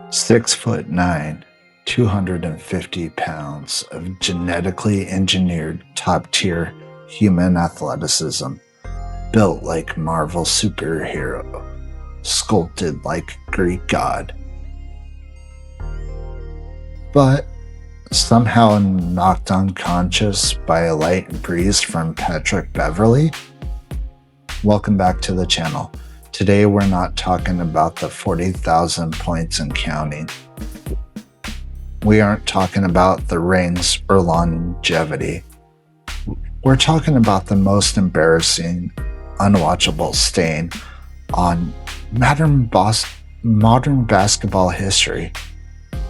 6'9", 250 pounds of genetically engineered top-tier human athleticism, built like Marvel superhero, sculpted like Greek god. But somehow knocked unconscious by a light breeze from Patrick Beverley? Welcome back to the channel. Today we're not talking about the 40,000 points and counting. We aren't talking about the rings or longevity. We're talking about the most embarrassing, unwatchable stain on modern basketball history.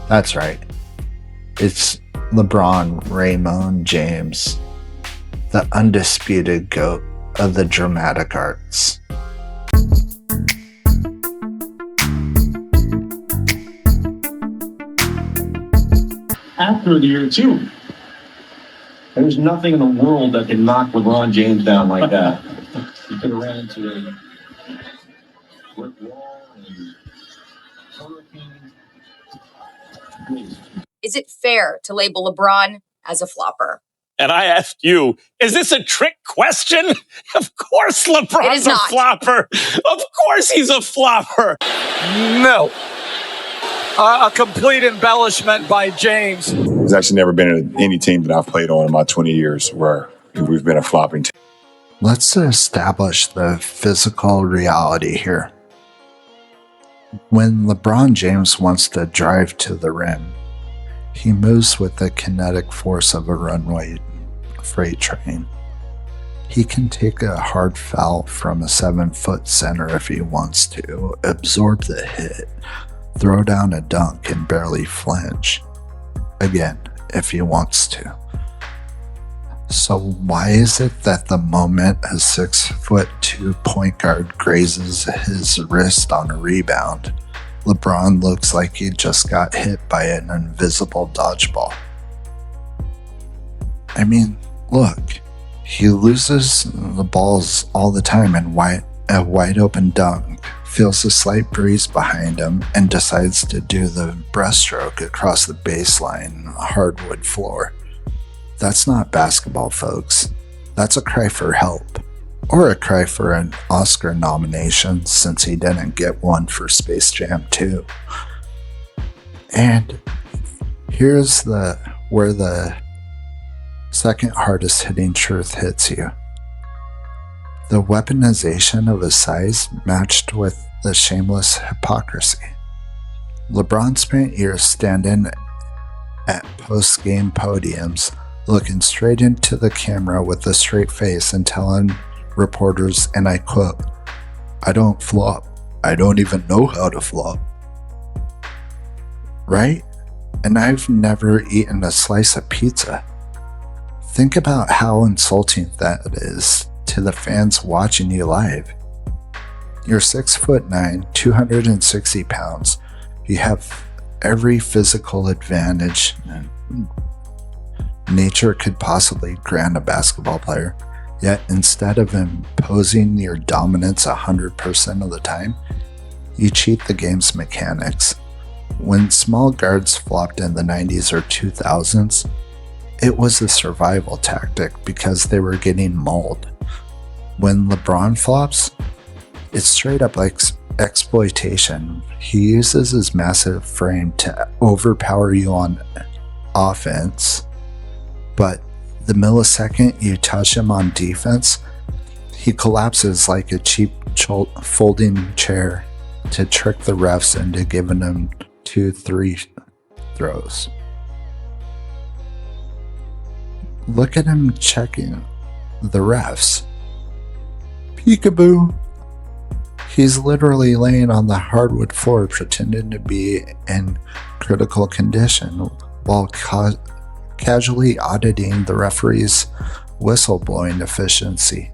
That's right. It's LeBron James, the undisputed GOAT of the dramatic arts. After the year two, there's nothing in the world that can knock LeBron James down like that. He could have ran into a brick wall and hurricane. Is it fair to label LeBron as a flopper? And I asked you, is this a trick question? Of course LeBron's a flopper. Of course he's a flopper. No. A complete embellishment by James. There's actually never been any team that I've played on in my 20 years where we've been a flopping team. Let's establish the physical reality here. When LeBron James wants to drive to the rim, he moves with the kinetic force of a runway freight train. He can take a hard foul from a 7-foot center if he wants to, absorb the hit, throw down a dunk and barely flinch. Again, if he wants to. So why is it that the moment a 6'2" point guard grazes his wrist on a rebound, LeBron looks like he just got hit by an invisible dodgeball? I mean, look, he loses the balls all the time in a wide open dunk, feels a slight breeze behind him, and decides to do the breaststroke across the baseline hardwood floor. That's not basketball, folks. That's a cry for help. Or a cry for an Oscar nomination, since he didn't get one for Space Jam 2. And here's where the second hardest hitting truth hits you. The weaponization of his size matched with the shameless hypocrisy. LeBron spent years standing at post-game podiums, looking straight into the camera with a straight face and telling reporters, and I quote, "I don't flop. I don't even know how to flop." Right? And I've never eaten a slice of pizza. Think about how insulting that is to the fans watching you live. You're 6'9", 260 pounds. You have every physical advantage nature could possibly grant a basketball player. Yet instead of imposing your dominance 100% of the time, you cheat the game's mechanics. When small guards flopped in the 90s or 2000s, it was a survival tactic because they were getting mauled. When LeBron flops, it's straight up like exploitation. He uses his massive frame to overpower you on offense, but the millisecond you touch him on defense, he collapses like a cheap folding chair to trick the refs into giving him 2-3 throws. Look at him checking the refs. Peekaboo. He's literally laying on the hardwood floor pretending to be in critical condition while casually auditing the referee's whistleblowing efficiency.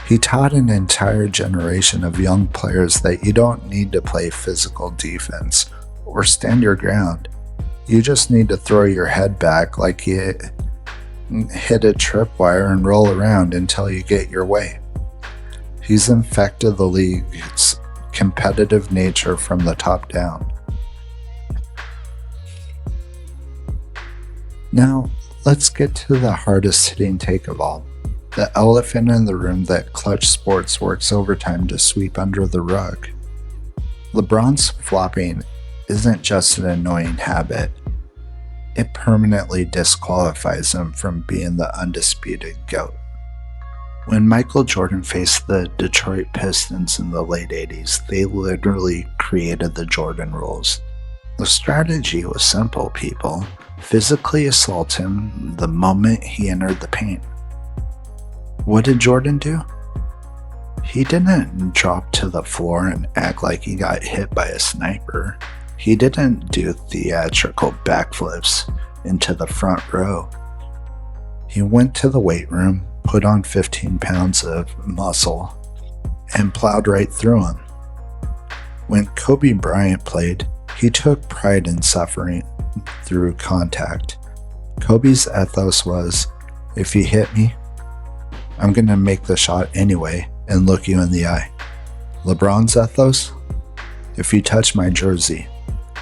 He taught an entire generation of young players that you don't need to play physical defense or stand your ground. You just need to throw your head back like you hit a tripwire and roll around until you get your way. He's infected the league's competitive nature from the top down. Now, let's get to the hardest hitting take of all. The elephant in the room that Clutch Sports works overtime to sweep under the rug. LeBron's flopping isn't just an annoying habit. It permanently disqualifies him from being the undisputed GOAT. When Michael Jordan faced the Detroit Pistons in the late 80s, they literally created the Jordan rules. The strategy was simple, people. Physically assault him the moment he entered the paint. What did Jordan do? He didn't drop to the floor and act like he got hit by a sniper. He didn't do theatrical backflips into the front row. He went to the weight room, put on 15 pounds of muscle, and plowed right through him. When Kobe Bryant played, he took pride in suffering through contact. Kobe's ethos was, if you hit me, I'm going to make the shot anyway and look you in the eye. LeBron's ethos, if you touch my jersey,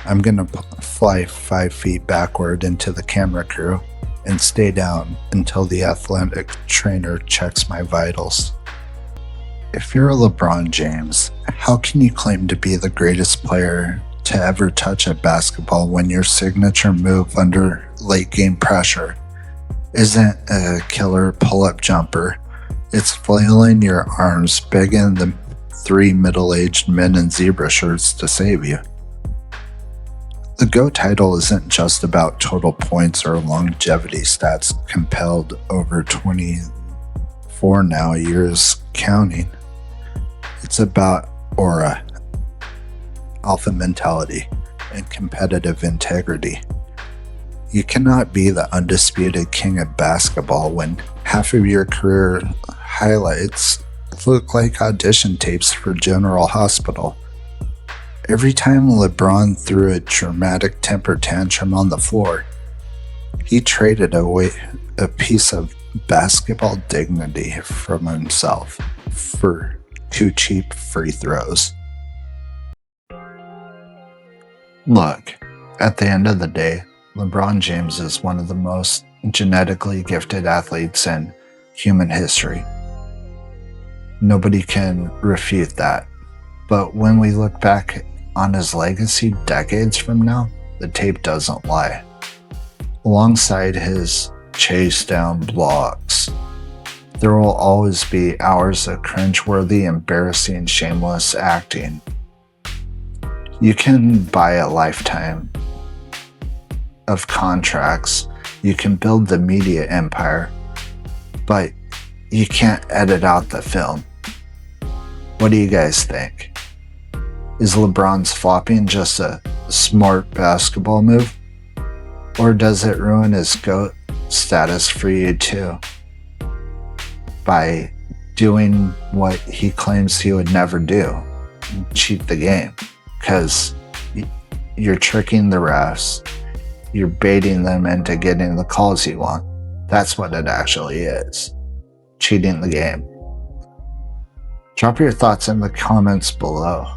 I'm going to fly 5 feet backward into the camera crew and stay down until the athletic trainer checks my vitals. If you're a LeBron James, how can you claim to be the greatest player to ever touch a basketball when your signature move under late game pressure isn't a killer pull-up jumper? It's flailing your arms, begging the 3 middle-aged men in zebra shirts to save you. The GOAT title isn't just about total points or longevity stats compelled over 24 now years counting. It's about aura, alpha mentality, and competitive integrity. You cannot be the undisputed king of basketball when half of your career highlights look like audition tapes for General Hospital. Every time LeBron threw a dramatic temper tantrum on the floor, he traded away a piece of basketball dignity from himself for 2 cheap free throws. Look, at the end of the day, LeBron James is one of the most genetically gifted athletes in human history. Nobody can refute that. But when we look back on his legacy decades from now, the tape doesn't lie. Alongside his chase down blocks, there will always be hours of cringeworthy, embarrassing, shameless acting. You can buy a lifetime of contracts, you can build the media empire, but you can't edit out the film. What do you guys think? Is LeBron's flopping just a smart basketball move? Or does it ruin his GOAT status for you too? By doing what he claims he would never do, cheat the game. Because you're tricking the refs, you're baiting them into getting the calls you want. That's what it actually is. Cheating the game. Drop your thoughts in the comments below.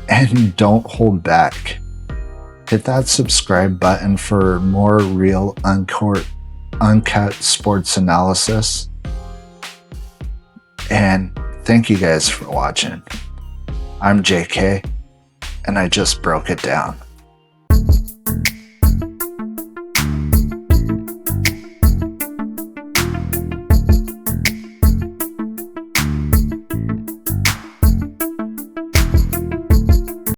And don't hold back. Hit that subscribe button for more real, uncut sports analysis. And thank you guys for watching. I'm JK, and I just broke it down.